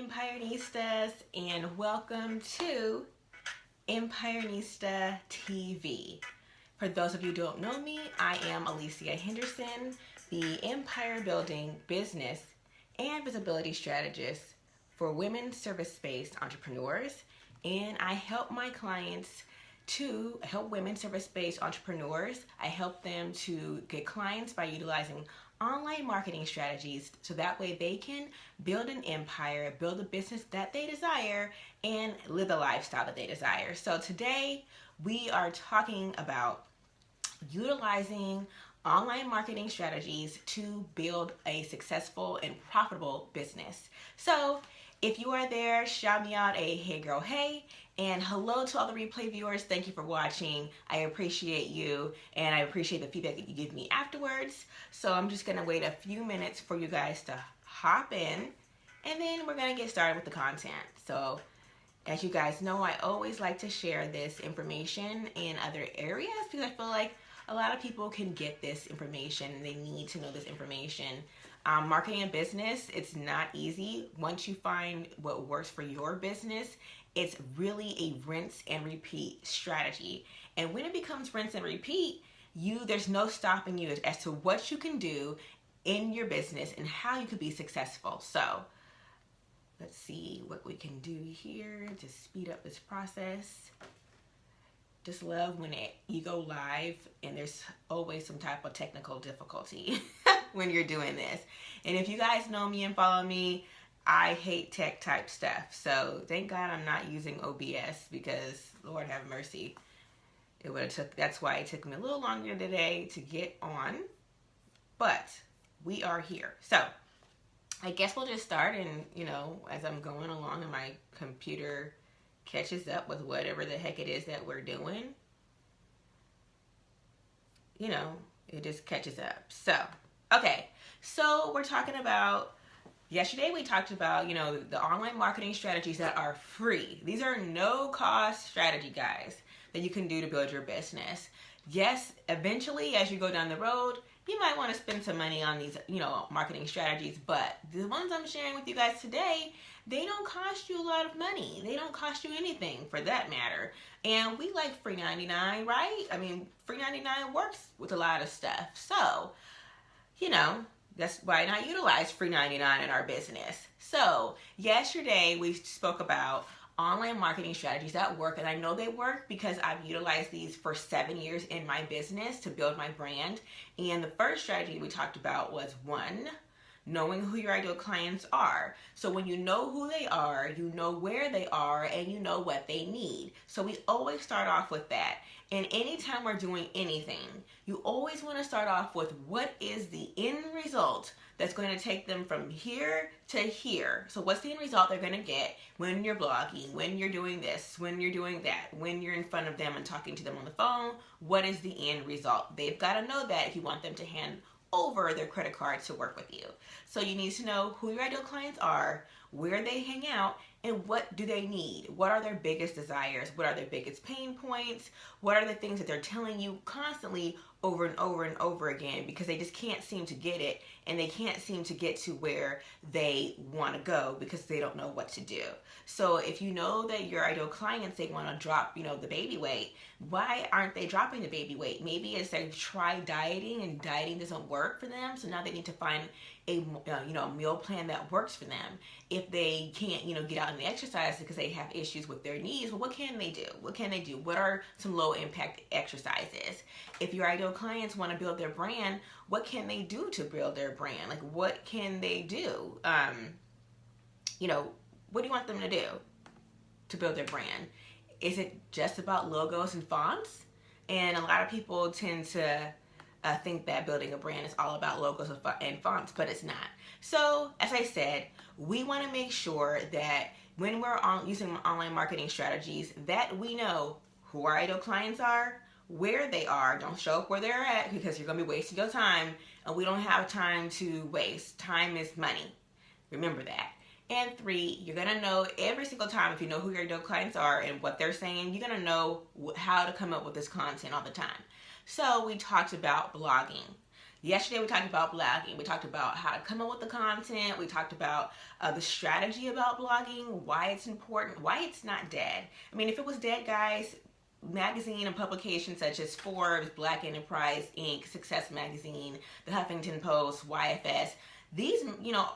Empirenistas, and welcome to Empirenista TV. For those of you who don't know me, I am Alicia Henderson, the empire building business and visibility strategist for women service-based entrepreneurs, and I help my clients to help women service-based entrepreneurs. I help them to get clients by utilizing online marketing strategies so that way they can build an empire, build a business that they desire, and live the lifestyle that they desire. So today we are talking about utilizing online marketing strategies to build a successful and profitable business. So if you are there, shout me out a hey girl hey, and hello to all the replay viewers. Thank you for watching. I appreciate you, and I appreciate the feedback that you give me afterwards. So I'm just gonna wait a few minutes for you guys to hop in, and then we're gonna get started with the content. So as you guys know, I always like to share this information in other areas because I feel like a lot of people can get this information and they need to know this information. Marketing a business, it's not easy. Once you find what works for your business, it's really a rinse and repeat strategy. And when it becomes rinse and repeat, there's no stopping you as to what you can do in your business and how you could be successful. So let's see what we can do here to speed up this process. Just love when you go live and there's always some type of technical difficulty when you're doing this. And if you guys know me and follow me, I hate tech type stuff. So thank God I'm not using OBS because Lord have mercy. That's why it took me a little longer today to get on, but we are here. So I guess we'll just start, and as I'm going along and my computer catches up with whatever the heck it is that we're doing, it just catches up. So, okay. So we're talking about, yesterday we talked about, the online marketing strategies that are free. These are no cost strategy, guys, that you can do to build your business. Yes, eventually as you go down the road, you might want to spend some money on these, marketing strategies, but the ones I'm sharing with you guys today, they don't cost you a lot of money. They don't cost you anything for that matter. And we like free 99, right? I mean, free 99 works with a lot of stuff. So, that's why not utilize free 99 in our business. So yesterday we spoke about online marketing strategies that work, and I know they work because I've utilized these for 7 years in my business to build my brand. And the first strategy we talked about was one, knowing who your ideal clients are. So when you know who they are, you know where they are, and you know what they need. So we always start off with that. And anytime we're doing anything, you always want to start off with what is the end result that's going to take them from here to here. So what's the end result they're going to get when you're blogging, when you're doing this, when you're doing that, when you're in front of them and talking to them on the phone? What is the end result? They've got to know that if you want them to hand over their credit card to work with you. So you need to know who your ideal clients are, where they hang out, and what do they need? What are their biggest desires? What are their biggest pain points? What are the things that they're telling you constantly over and over and over again because they just can't seem to get it, and they can't seem to get to where they want to go because they don't know what to do. So if you know that your ideal clients, they want to drop, the baby weight, why aren't they dropping the baby weight? Maybe it's they've tried dieting and dieting doesn't work for them, so now they need to find a meal plan that works for them. If they can't get out and exercise because they have issues with their knees, well, what can they do? What are some low impact exercises? If your ideal clients want to build their brand, what can they do to build their brand? Like, what can they do? What do you want them to do to build their brand? Is it just about logos and fonts? And a lot of people tend to think that building a brand is all about logos and fonts, but it's not. So, as I said, we want to make sure that when we're using online marketing strategies, that we know who our ideal clients are, where they are. Don't show up where they're at because you're going to be wasting your time, and we don't have time to waste. Time is money. Remember that. And 3, you're going to know every single time, if you know who your ideal clients are and what they're saying, you're going to know how to come up with this content all the time. So we talked about blogging. Yesterday we talked about blogging. We talked about how to come up with the content. We talked about the strategy about blogging, why it's important, why it's not dead. I mean, if it was dead, guys, magazine and publications such as Forbes, Black Enterprise Inc., Success Magazine, the Huffington Post, YFS, these,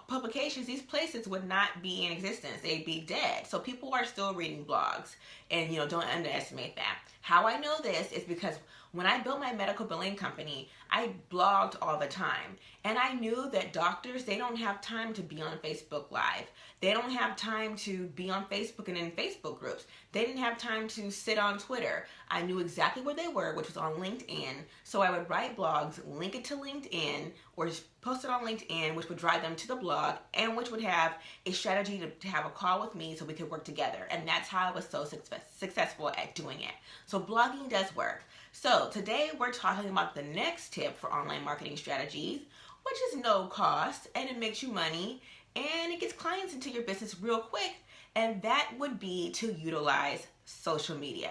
publications, these places would not be in existence. They'd be dead. So people are still reading blogs, and, don't underestimate that. How I know this is because when I built my medical billing company, I blogged all the time. And I knew that doctors, they don't have time to be on Facebook Live. They don't have time to be on Facebook and in Facebook groups. They didn't have time to sit on Twitter. I knew exactly where they were, which was on LinkedIn. So I would write blogs, link it to LinkedIn, or just post it on LinkedIn, which would drive them to the blog, and which would have a strategy to have a call with me so we could work together. And that's how I was so successful at doing it. So blogging does work. So today we're talking about the next tip for online marketing strategies, which is no cost, and it makes you money, and it gets clients into your business real quick, and that would be to utilize social media.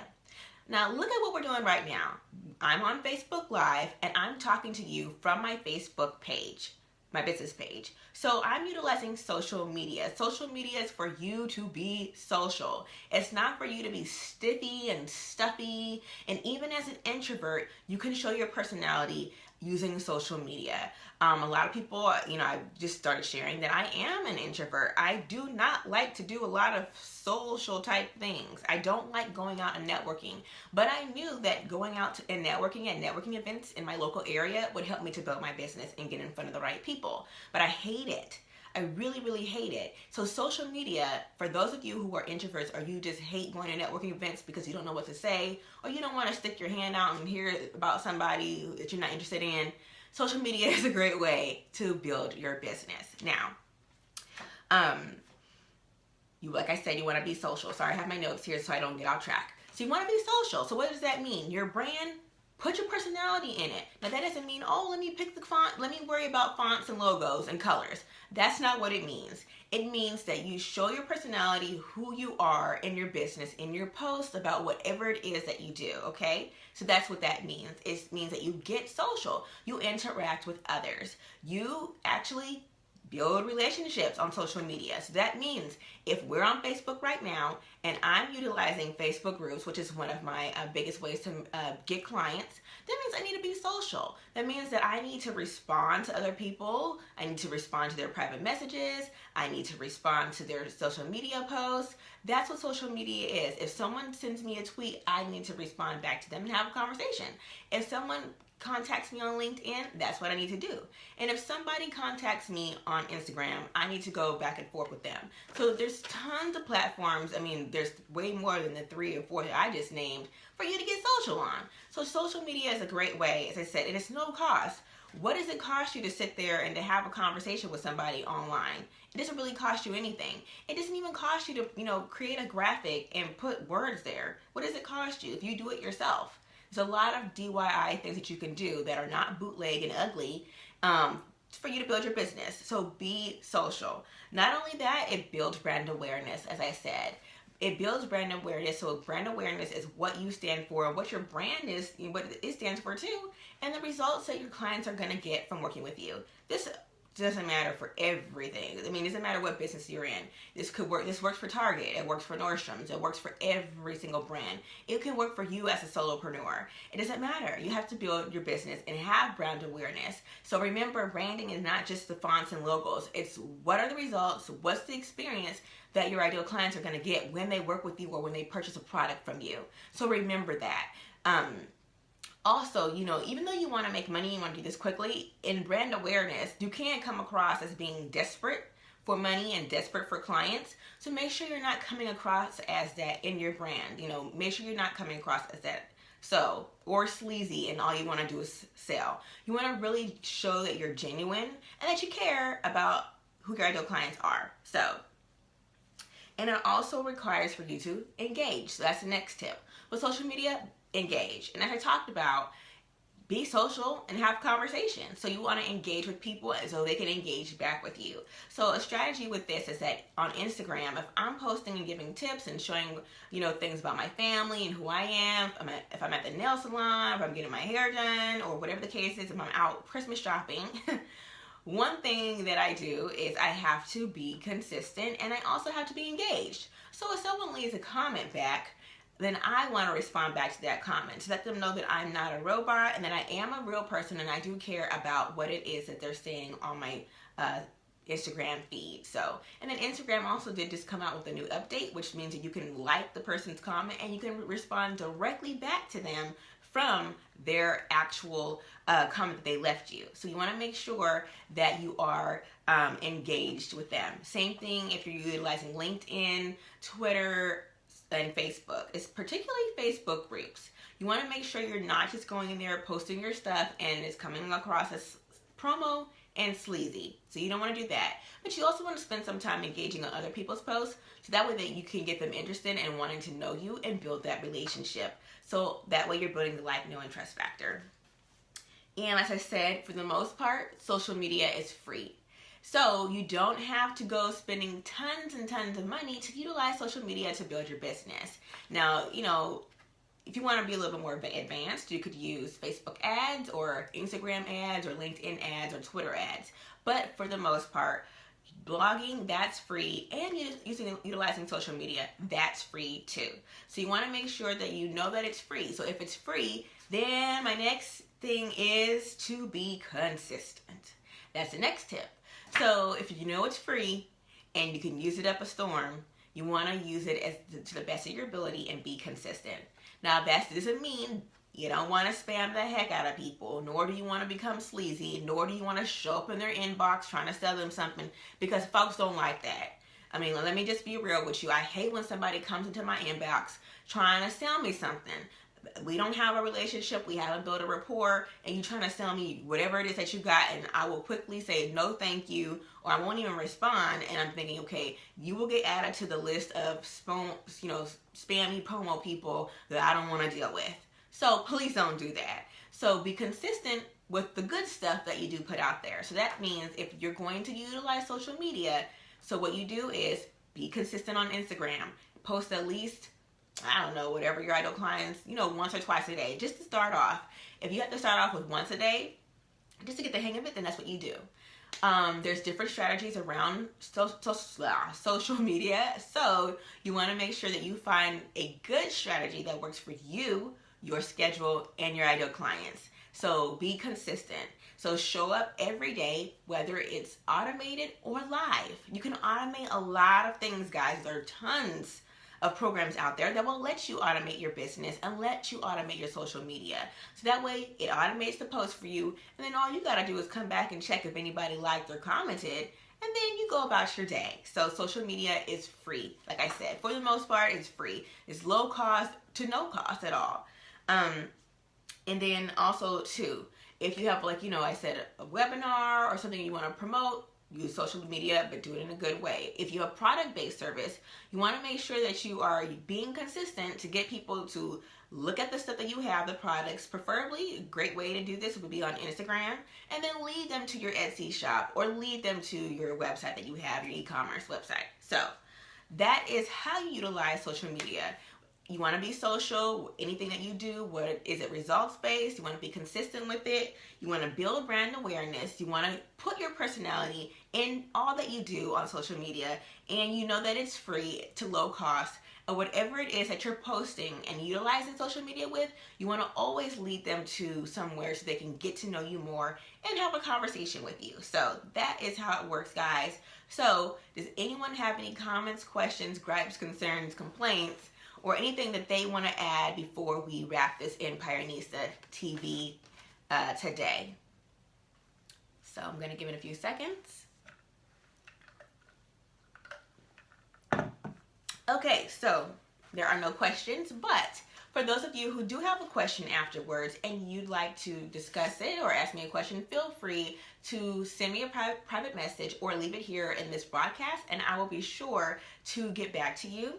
Now look at what we're doing right now. I'm on Facebook Live, and I'm talking to you from my Facebook page, my business page. So I'm utilizing social media. Social media is for you to be social. It's not for you to be stiffy and stuffy. And even as an introvert, you can show your personality using social media. A lot of people, I just started sharing that I am an introvert. I do not like to do a lot of social type things. I don't like going out and networking, but I knew that going out and networking at networking events in my local area would help me to build my business and get in front of the right people. But I hate it. I really, really hate it. So social media, for those of you who are introverts, or you just hate going to networking events because you don't know what to say, or you don't want to stick your hand out and hear about somebody that you're not interested in, social media is a great way to build your business. Now, like I said, you want to be social. Sorry, I have my notes here so I don't get off track. So you want to be social. So what does that mean? Your brand, put your personality in it. Now that doesn't mean, let me pick the font, let me worry about fonts and logos and colors. That's not what it means. It means that you show your personality, who you are in your business, in your posts about whatever it is that you do, okay? So that's what that means. It means that you get social. You interact with others. You actually build relationships on social media. So that means if we're on Facebook right now and I'm utilizing Facebook groups, which is one of my biggest ways to get clients, that means I need to be social. That means that I need to respond to other people. I need to respond to their private messages. I need to respond to their social media posts. That's what social media is. If someone sends me a tweet, I need to respond back to them and have a conversation. If someone contacts me on LinkedIn, that's what I need to do. And if somebody contacts me on Instagram, I need to go back and forth with them. So there's tons of platforms. I mean, there's way more than the 3 or 4 that I just named for you to get social on. So social media is a great way, as I said, and it's no cost. What does it cost you to sit there and to have a conversation with somebody online? It doesn't really cost you anything. It doesn't even cost you to, create a graphic and put words there. What does it cost you if you do it yourself? There's a lot of DIY things that you can do that are not bootleg and ugly for you to build your business. So be social. Not only that, it builds brand awareness, as I said. It builds brand awareness. So brand awareness is what you stand for, what your brand is, what it stands for too, and the results that your clients are going to get from working with you. This doesn't matter for everything. I mean, it doesn't matter what business you're in. This could work. This works for Target. It works for Nordstrom's. It works for every single brand. It can work for you as a solopreneur. It doesn't matter. You have to build your business and have brand awareness. So remember, branding is not just the fonts and logos. It's what are the results? What's the experience that your ideal clients are going to get when they work with you or when they purchase a product from you? So remember that. Also, even though you want to make money, you want to do this quickly, in brand awareness, you can come across as being desperate for money and desperate for clients. So make sure you're not coming across as that in your brand. Make sure you're not coming across as that or sleazy and all you want to do is sell. You want to really show that you're genuine and that you care about who your ideal clients are. And it also requires for you to engage. So that's the next tip. With social media, engage. And as I talked about, be social and have conversations. So you want to engage with people so they can engage back with you. So a strategy with this is that on Instagram, if I'm posting and giving tips and showing, things about my family and who I am, if I'm at the nail salon, if I'm getting my hair done, or whatever the case is, if I'm out Christmas shopping, one thing that I do is I have to be consistent, and I also have to be engaged. So if someone leaves a comment back, then I want to respond back to that comment to let them know that I'm not a robot and that I am a real person and I do care about what it is that they're saying on my Instagram feed. So, and then Instagram also did just come out with a new update, which means that you can like the person's comment and you can respond directly back to them from their actual comment that they left you. So you want to make sure that you are engaged with them. Same thing if you're utilizing LinkedIn, Twitter, and Facebook. It's particularly Facebook groups. You want to make sure you're not just going in there posting your stuff and it's coming across as promo and sleazy. So you don't want to do that. But you also want to spend some time engaging on other people's posts so that way that you can get them interested and wanting to know you and build that relationship. So that way you're building the like, know, and trust factor. And as I said, for the most part, social media is free. So you don't have to go spending tons and tons of money to utilize social media to build your business. Now, if you want to be a little bit more advanced, you could use Facebook ads or Instagram ads or LinkedIn ads or Twitter ads. But for the most part, blogging, that's free, and utilizing social media, that's free too. So you want to make sure that you know that it's free. So if it's free, then my next thing is to be consistent. That's the next tip. So if you know it's free and you can use it up a storm, you want to use it to the best of your ability and be consistent. Now that doesn't mean you don't want to spam the heck out of people, nor do you want to become sleazy, nor do you want to show up in their inbox trying to sell them something, because folks don't like that. I mean, let me just be real with you. I hate when somebody comes into my inbox trying to sell me something. We don't have a relationship, we haven't built a rapport, and you're trying to sell me whatever it is that you got, and I will quickly say no thank you, or I won't even respond, and I'm thinking, okay, you will get added to the list of spammy promo people that I don't want to deal with. So please don't do that. So be consistent with the good stuff that you do put out there. So that means if you're going to utilize social media, so what you do is be consistent on Instagram, post at least, I don't know, whatever your ideal clients, once or twice a day, just to start off. If you have to start off with once a day, just to get the hang of it, then that's what you do. There's different strategies around social media, so you want to make sure that you find a good strategy that works for you, your schedule, and your ideal clients. So be consistent. So show up every day, whether it's automated or live. You can automate a lot of things, guys. There are tons of programs out there that will let you automate your business and let you automate your social media. So that way it automates the post for you, and then all you gotta do is come back and check if anybody liked or commented, and then you go about your day. So social media is free. Like I said, for the most part, it's free. It's low cost to no cost at all. And then also too, if you have I said, a webinar or something you want to promote, use social media, but do it in a good way. If you have product-based service, you want to make sure that you are being consistent to get people to look at the stuff that you have, the products. Preferably, a great way to do this would be on Instagram, and then lead them to your Etsy shop or lead them to your website that you have, your e-commerce website. So that is how you utilize social media. You want to be social. Anything that you do, is it results-based? You want to be consistent with it. You want to build brand awareness. You want to put your personality in all that you do on social media, and you know that it's free to low cost. Or whatever it is that you're posting and utilizing social media with, you want to always lead them to somewhere so they can get to know you more and have a conversation with you. So that is how it works, guys. So does anyone have any comments, questions, gripes, concerns, complaints, or anything that they want to add before we wrap this Empirenista TV today? So I'm going to give it a few seconds. Okay, so there are no questions, but for those of you who do have a question afterwards and you'd like to discuss it or ask me a question, feel free to send me a private message or leave it here in this broadcast, and I will be sure to get back to you.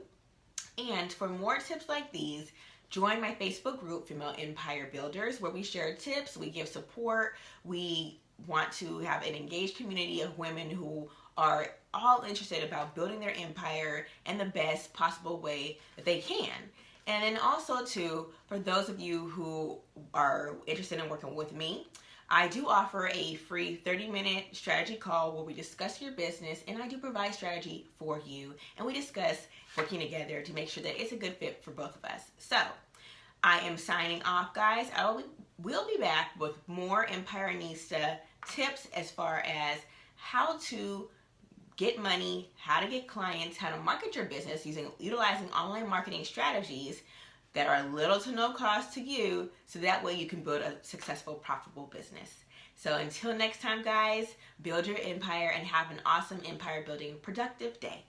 And for more tips like these, join my Facebook group, Female Empire Builders, where we share tips, we give support, we want to have an engaged community of women who are all interested about building their empire in the best possible way that they can. And then also too, for those of you who are interested in working with me, I do offer a free 30-minute strategy call where we discuss your business, and I do provide strategy for you, and we discuss working together to make sure that it's a good fit for both of us. So I am signing off, guys. We'll be back with more Empirenista tips as far as how to get money, how to get clients, how to market your business utilizing online marketing strategies that are little to no cost to you, so that way you can build a successful, profitable business. So until next time, guys, build your empire and have an awesome empire building, productive day.